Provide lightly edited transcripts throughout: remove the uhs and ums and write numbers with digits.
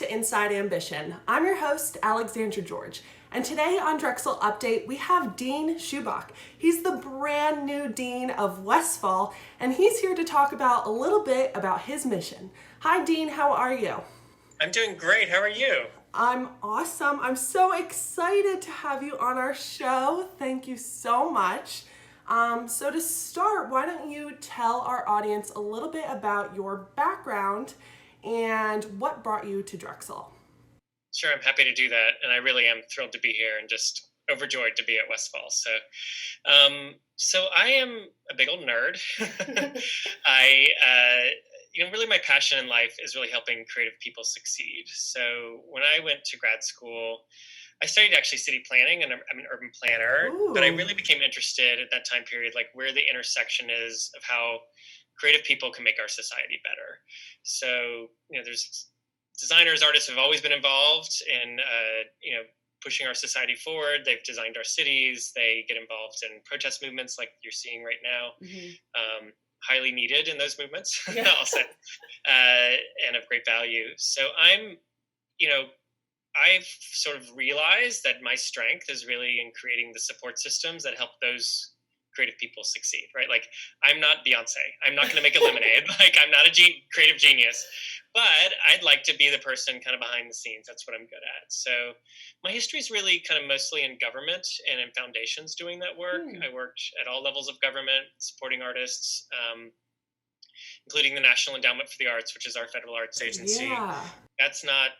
to Inside Ambition. I'm your host, Alexandra George, and today on Drexel Update, we have Dean Schupbach. He's the brand new Dean of Westphal, and he's here to talk about a little bit about his mission. Hi, Dean, how are you? I'm doing great. How are you? I'm awesome. I'm so excited to have you on our show. Thank you so much. So to start, why don't you tell our audience a little bit about your background and what brought you to Drexel? Sure, I'm happy to do that, and I really am thrilled to be here and just overjoyed to be at Westphal. So I am a big old nerd. Really my passion in life is really helping creative people succeed. So when I went to grad school, I studied actually city planning, and I'm an urban planner. But I Ooh. really became interested at that time period, like where the intersection is of how creative people can make our society better. So there's designers, artists have always been involved in pushing our society forward. They've designed our cities. They get involved in protest movements like you're seeing right now. Highly needed in those movements, Yeah. I'll say, and of great value. So I've sort of realized that my strength is really in creating the support systems that help those creative people succeed, right? Like, I'm not Beyonce. I'm not going to make a lemonade. Like, I'm not a creative genius, but I'd like to be the person kind of behind the scenes. That's what I'm good at. So my history is really kind of mostly in government and in foundations doing that work. I worked at all levels of government, supporting artists, including the National Endowment for the Arts, which is our federal arts agency. Yeah. That's not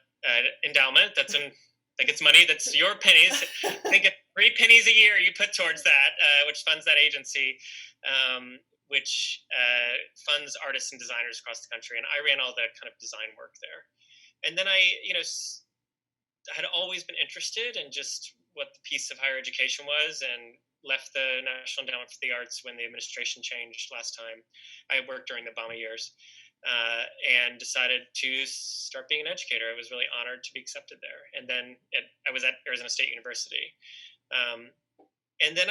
endowment. That's like it's money. That's your pennies. I think it's 3 pennies a year you put towards that, which funds that agency, which funds artists and designers across the country. And I ran all the kind of design work there. And then I had always been interested in just what the piece of higher education was, and left the National Endowment for the Arts when the administration changed last time. I worked during the Obama years. And decided to start being an educator. I was really honored to be accepted there. And then I was at Arizona State University. And then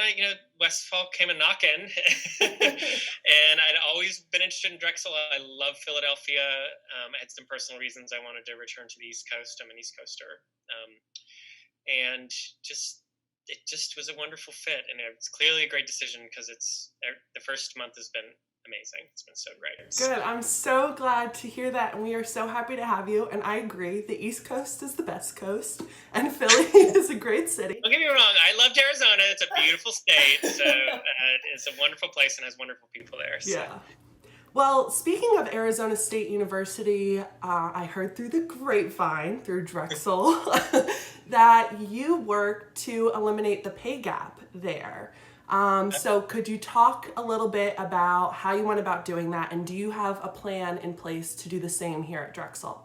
Westphal came a knocking, and I'd always been interested in Drexel. I love Philadelphia. I had some personal reasons I wanted to return to the East Coast. I'm an East Coaster. And it just was a wonderful fit. And it's clearly a great decision because the first month has been amazing. It's been so great. Good. I'm so glad to hear that, and we are so happy to have you. And I agree, the East Coast is the best coast, and Philly is a great city. Don't get me wrong. I loved Arizona. It's a beautiful state. So it's a wonderful place and has wonderful people there. So. Yeah. Well, speaking of Arizona State University, I heard through the grapevine, through Drexel, that you work to eliminate the pay gap there. So could you talk a little bit about how you went about doing that, and do you have a plan in place to do the same here at Drexel?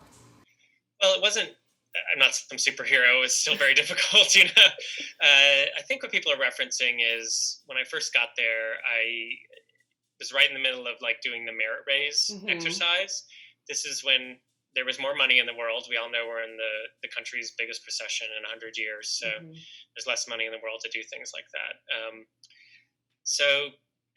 Well, I'm not some superhero. It's still very difficult, I think what people are referencing is when I first got there, I was right in the middle of like doing the merit raise exercise. This is when there was more money in the world. We all know we're in the country's biggest recession in 100 years. So there's less money in the world to do things like that.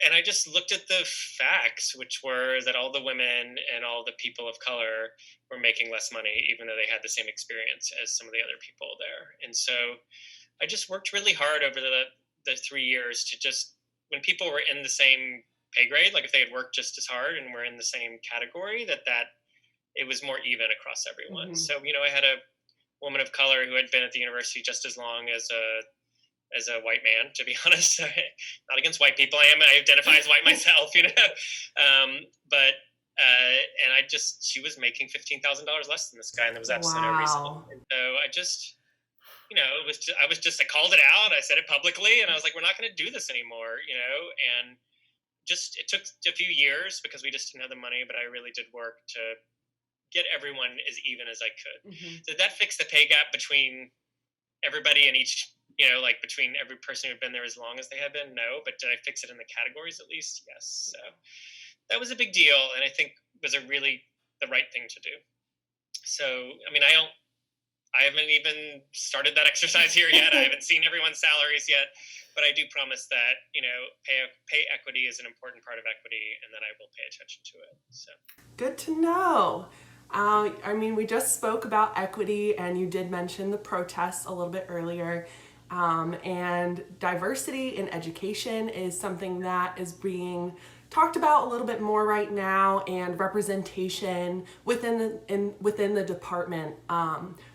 And I just looked at the facts, which were that all the women and all the people of color were making less money, even though they had the same experience as some of the other people there. And so I just worked really hard over the 3 years to just, when people were in the same pay grade, like if they had worked just as hard and were in the same category, that it was more even across everyone. So, I had a woman of color who had been at the university just as long as a white man, to be honest. Not against white people. I identify as white myself, she was making $15,000 less than this guy, and there was absolutely no reason. Wow. And so I called it out. I said it publicly, and I was like, we're not going to do this anymore, and it took a few years because we just didn't have the money, but I really did work to get everyone as even as I could. Did that fix the pay gap between everybody and each, between every person who'd been there as long as they had been? No. But did I fix it in the categories at least? Yes. So that was a big deal, and I think was really the right thing to do. So, I haven't even started that exercise here yet. I haven't seen everyone's salaries yet, but I do promise that, pay equity is an important part of equity, and that I will pay attention to it. So Good to know. I mean, we just spoke about equity, and you did mention the protests a little bit earlier. And diversity in education is something that is being talked about a little bit more right now, and representation within the department.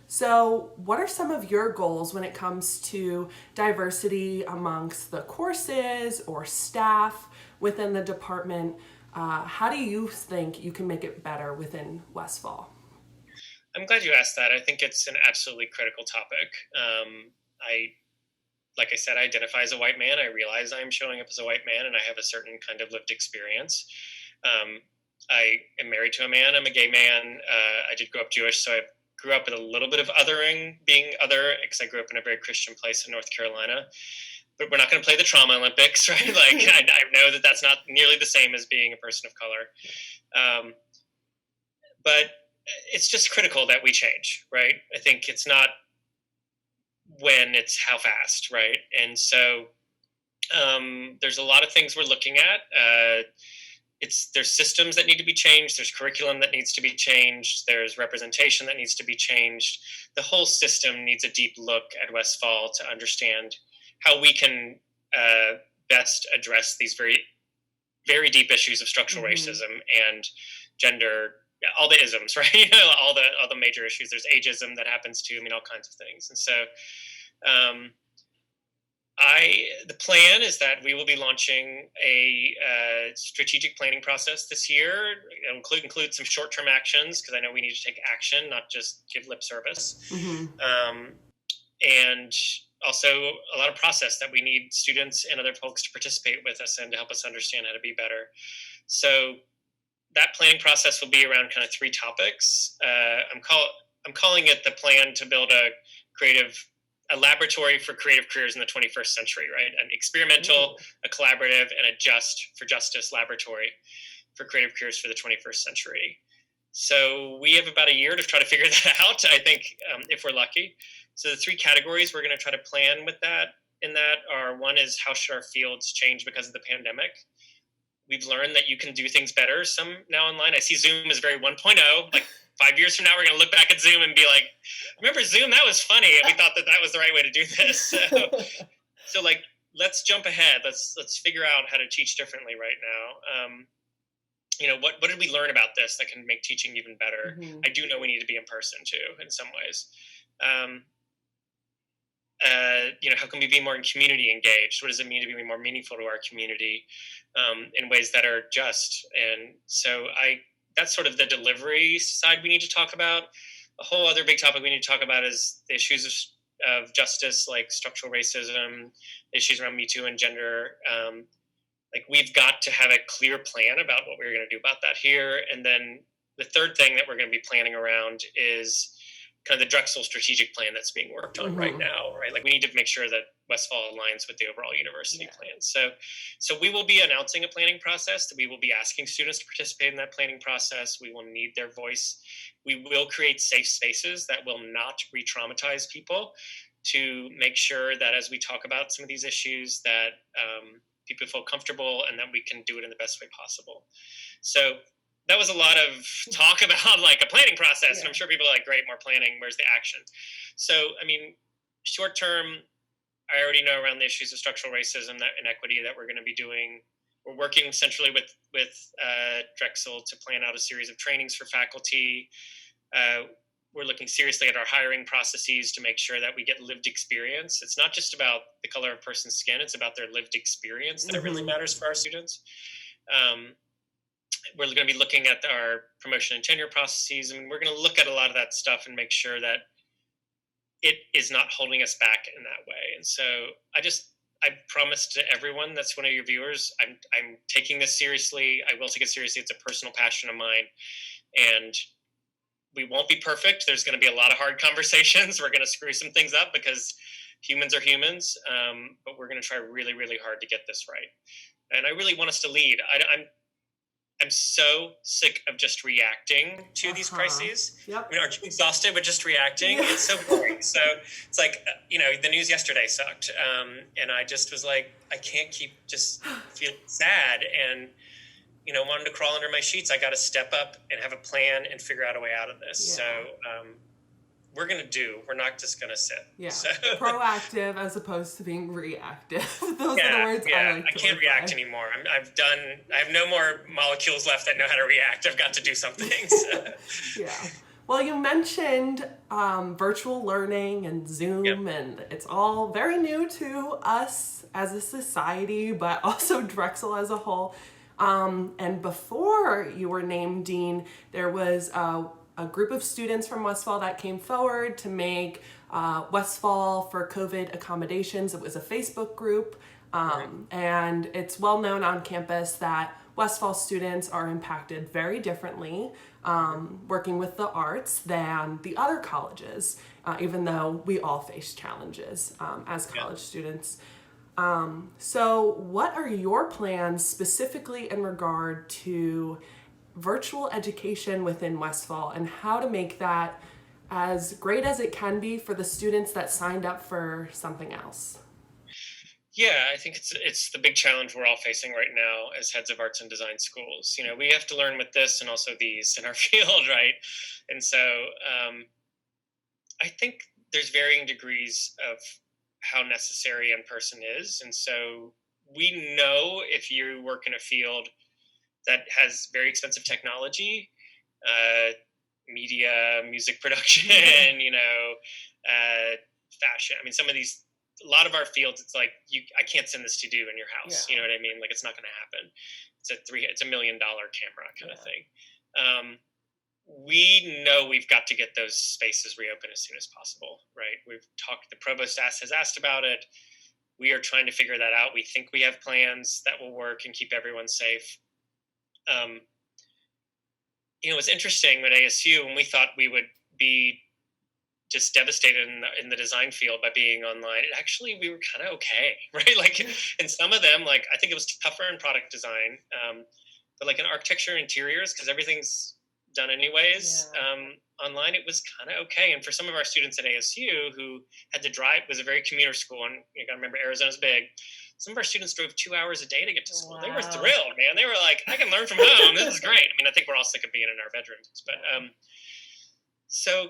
So, what are some of your goals when it comes to diversity amongst the courses or staff within the department? How do you think you can make it better within Westphal? I'm glad you asked that. I think it's an absolutely critical topic. Like I said, I identify as a white man. I realize I'm showing up as a white man, and I have a certain kind of lived experience. I am married to a man. I'm a gay man. I did grow up Jewish, so I grew up with a little bit of othering, being other, because I grew up in a very Christian place in North Carolina. But we're not going to play the trauma Olympics, right? Like, I know that that's not nearly the same as being a person of color. But it's just critical that we change, right? I think it's not when, it's how fast, right? And so there's a lot of things we're looking at. There's systems that need to be changed. There's curriculum that needs to be changed. There's representation that needs to be changed. The whole system needs a deep look at Westphal to understand how we can best address these very, very deep issues of structural racism and gender, all the isms, right? all the major issues. There's ageism that happens too. I mean, all kinds of things. And so the plan is that we will be launching a strategic planning process this year. It'll include some short-term actions, because I know we need to take action, not just give lip service. And also a lot of process that we need students and other folks to participate with us and to help us understand how to be better. So that planning process will be around kind of 3 topics. I'm calling it the plan to build a laboratory for creative careers in the 21st century, right? An experimental, a collaborative, and a just for justice laboratory for creative careers for the 21st century. So we have about a year to try to figure that out, I think, if we're lucky. So the 3 categories we're going to try to plan with that are, one is, how should our fields change because of the pandemic? We've learned that you can do things better some now online. I see Zoom as very 1.0. Like 5 years from now, we're going to look back at Zoom and be like, remember Zoom? That was funny. And we thought that was the right way to do this. So like, let's jump ahead. Let's figure out how to teach differently right now. What did we learn about this that can make teaching even better? I do know we need to be in person too, in some ways. How can we be more community engaged? What does it mean to be more meaningful to our community in ways that are just? And so that's sort of the delivery side we need to talk about. A whole other big topic we need to talk about is the issues of justice, like structural racism, issues around Me Too and gender. Like, we've got to have a clear plan about what we're going to do about that here. And then the third thing that we're going to be planning around is kind of the Drexel strategic plan that's being worked on right now, right? Like, we need to make sure that Westphal aligns with the overall university plan. So we will be announcing a planning process, that we will be asking students to participate in that planning process. We will need their voice. We will create safe spaces that will not re-traumatize people, to make sure that as we talk about some of these issues, that people feel comfortable and that we can do it in the best way possible. So that was a lot of talk about like a planning process. And I'm sure people are like, great, more planning. Where's the action? So, I mean, short term, I already know around the issues of structural racism and inequity that we're going to be doing. We're working centrally with Drexel to plan out a series of trainings for faculty. We're looking seriously at our hiring processes to make sure that we get lived experience. It's not just about the color of a person's skin. It's about their lived experience that really matters for our students. We're going to be looking at our promotion and tenure processes, and we're going to look at a lot of that stuff and make sure that it is not holding us back in that way. And so I promised to everyone that's one of your viewers, I'm taking this seriously. I will take it seriously. It's a personal passion of mine. And we won't be perfect. There's going to be a lot of hard conversations. We're going to screw some things up because humans are humans. But we're going to try really, really hard to get this right. And I really want us to lead. I'm so sick of just reacting to these crises. I mean, aren't you exhausted with just reacting? It's so boring. So it's like, the news yesterday sucked. And I just was like, I can't keep just feeling sad. And wanted to crawl under my sheets, I got to step up and have a plan and figure out a way out of this. Yeah. So we're going to do. We're not just going to sit. Yeah. So. Proactive as opposed to being reactive. Those are the words I like to I can't react anymore. I have no more molecules left that know how to react. I've got to do something. So. Yeah. Well, you mentioned virtual learning and Zoom, and it's all very new to us as a society, but also Drexel as a whole. And before you were named dean, there was a group of students from Westphal that came forward to make Westphal for COVID accommodations. It was a Facebook group, and it's well known on campus that Westphal students are impacted very differently working with the arts than the other colleges, even though we all face challenges as college students. So what are your plans specifically in regard to virtual education within Westphal and how to make that as great as it can be for the students that signed up for something else? Yeah, I think it's the big challenge we're all facing right now as heads of arts and design schools. We have to learn with this and also these in our field, right? And so I think there's varying degrees of how necessary in person is. And so we know if you work in a field that has very expensive technology, media, music production, fashion. I mean, a lot of our fields, it's like I can't send this to do in your house. You know what I mean? Like, it's not going to happen. It's $1 million camera kind of thing. We know we've got to get those spaces reopened as soon as possible, right? The provost has asked about it. We are trying to figure that out. We think we have plans that will work and keep everyone safe. It's interesting at ASU when we thought we would be just devastated in the design field by being online. We were kind of okay, right? Like in some of them, like I think it was tougher in product design, but like in architecture and interiors, because everything's done anyways, online, it was kind of okay. And for some of our students at ASU who had to drive, it was a very commuter school, and you got to remember Arizona's big. Some of our students drove 2 hours a day to get to school. Wow. They were thrilled, man. They were like, I can learn from home. This is great. I mean, I think we're all sick of being in our bedrooms, but so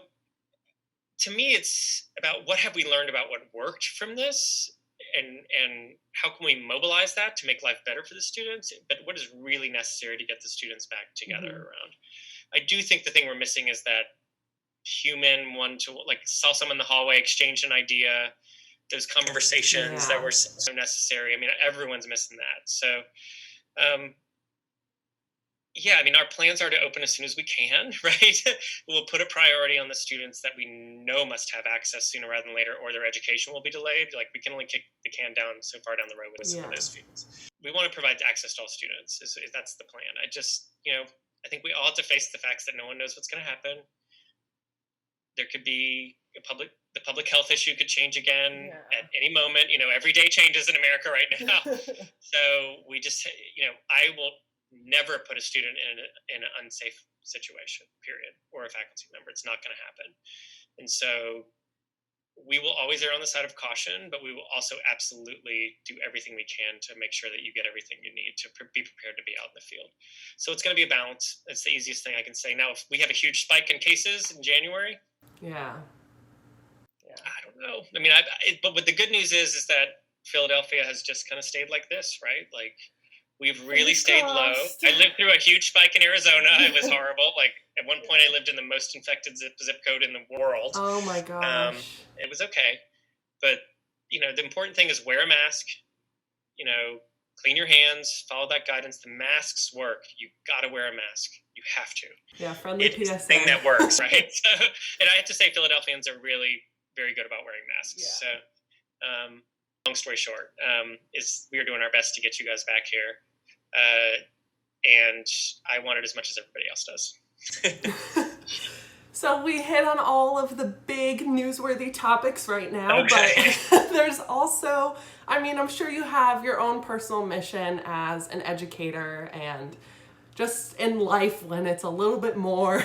to me, it's about what have we learned about what worked from this, and how can we mobilize that to make life better for the students, but what is really necessary to get the students back together around. I do think the thing we're missing is that human saw someone in the hallway, exchanged an idea, those conversations that were so necessary. I mean, everyone's missing that. So, our plans are to open as soon as we can, right? We'll put a priority on the students that we know must have access sooner rather than later, or their education will be delayed. Like, we can only kick the can down so far down the road with some of those fields. We want to provide access to all students. That's the plan. I think we all have to face the facts that no one knows what's going to happen. There could be the public health issue could change again at any moment. Every day changes in America right now. So we just, I will never put a student in an unsafe situation, period, or a faculty member. It's not going to happen. And so we will always err on the side of caution, but we will also absolutely do everything we can to make sure that you get everything you need to be prepared to be out in the field. So it's going to be a balance. That's the easiest thing I can say. Now, if we have a huge spike in cases in January, I don't know. I mean, but what the good news is that Philadelphia has just kind of stayed like this, right? Like, we've really stayed low. I lived through a huge spike in Arizona. It was horrible. Like, at one point, I lived in the most infected zip code in the world. Oh my gosh. It was okay. But, the important thing is wear a mask, clean your hands, follow that guidance. The masks work. You got to wear a mask. You have to. Yeah, friendly PSA. It's the thing that works, right? So, and I have to say, Philadelphians are really very good about wearing masks. So, long story short, is we are doing our best to get you guys back here. And I want it as much as everybody else does. So we hit on all of the big newsworthy topics right now, but there's also, I'm sure you have your own personal mission as an educator and just in life when it's a little bit more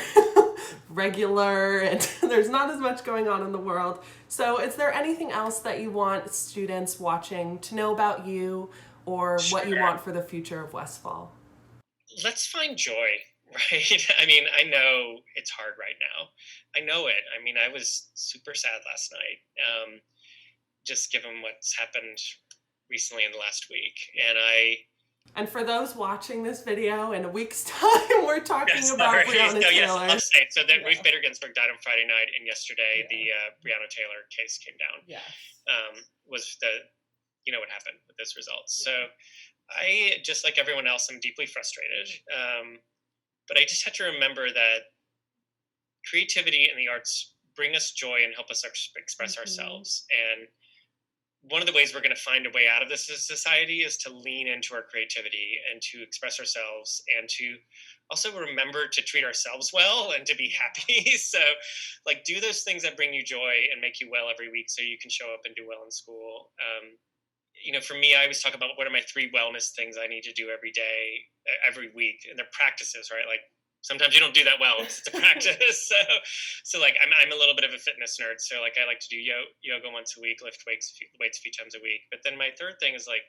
regular and there's not as much going on in the world. So is there anything else that you want students watching to know about you or what you want for the future of Westphal? let's find joy, right? I mean, I know it's hard right now. I know it. I mean, I was super sad last night, just given what's happened recently in the last week. And for those watching this video in a week's time, we're talking about Breonna Taylor. Yes, I'll say. So that Ruth Bader Ginsburg died on Friday night, and yesterday the Breonna Taylor case came down. Yes. Was what happened with those results. So I, just like everyone else, I'm deeply frustrated. But I just have to remember that creativity and the arts bring us joy and help us express ourselves. And one of the ways we're going to find a way out of this as a society is to lean into our creativity and to express ourselves, and to also remember to treat ourselves well and to be happy. So do those things that bring you joy and make you well every week so you can show up and do well in school. For me, I always talk about what are my 3 wellness things I need to do every day, every week, and they're practices, right? Sometimes you don't do that well. It's a practice. So I'm a little bit of a fitness nerd. So I like to do yoga once a week, lift weights a few times a week. But then my third thing is I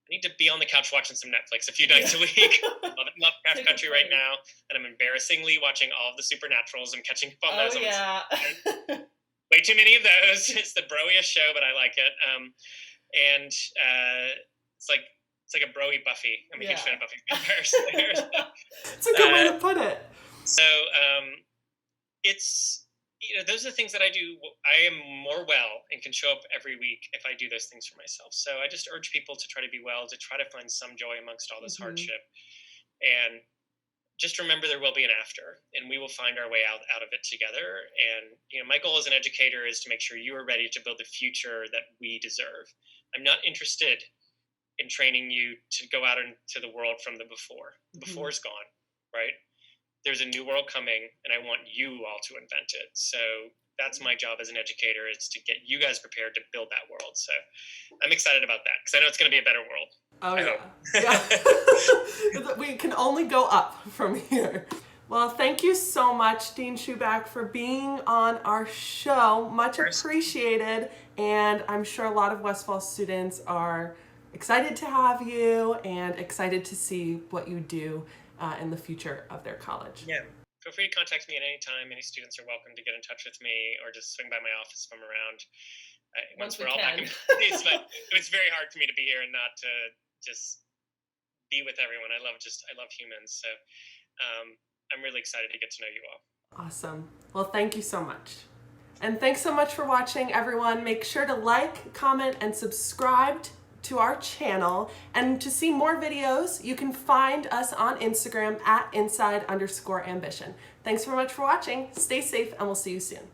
need to be on the couch watching some Netflix a few nights a week. I love Craft Country right now, and I'm embarrassingly watching all of the Supernaturals. I'm catching up on those. Way too many of those. It's the broiest show, but I like it. It's like a broy Buffy. I'm a huge fan of Buffy vampires. It's a good way to put it. So it's, those are the things that I do. I am more well and can show up every week if I do those things for myself. So I just urge people to try to be well, to try to find some joy amongst all this hardship. And just remember there will be an after, and we will find our way out of it together. And, my goal as an educator is to make sure you are ready to build the future that we deserve. I'm not interested in training you to go out into the world from the before. The before is gone, right? There's a new world coming, and I want you all to invent it. So that's my job as an educator, is to get you guys prepared to build that world. So I'm excited about that, because I know it's going to be a better world. Oh, yeah. We can only go up from here. Well, thank you so much, Dean Schupbach, for being on our show. Much appreciated. And I'm sure a lot of Westphal students are excited to have you and excited to see what you do in the future of their college. Yeah. Feel free to contact me at any time. Any students are welcome to get in touch with me, or just swing by my office if I'm around. Once we're all back in place, but it's very hard for me to be here and not to just be with everyone. I love humans. So I'm really excited to get to know you all. Awesome. Well, thank you so much. And thanks so much for watching, everyone. Make sure to like, comment, and subscribe to our channel. And to see more videos, you can find us on Instagram at inside_ambition. Thanks so much for watching. Stay safe, and we'll see you soon.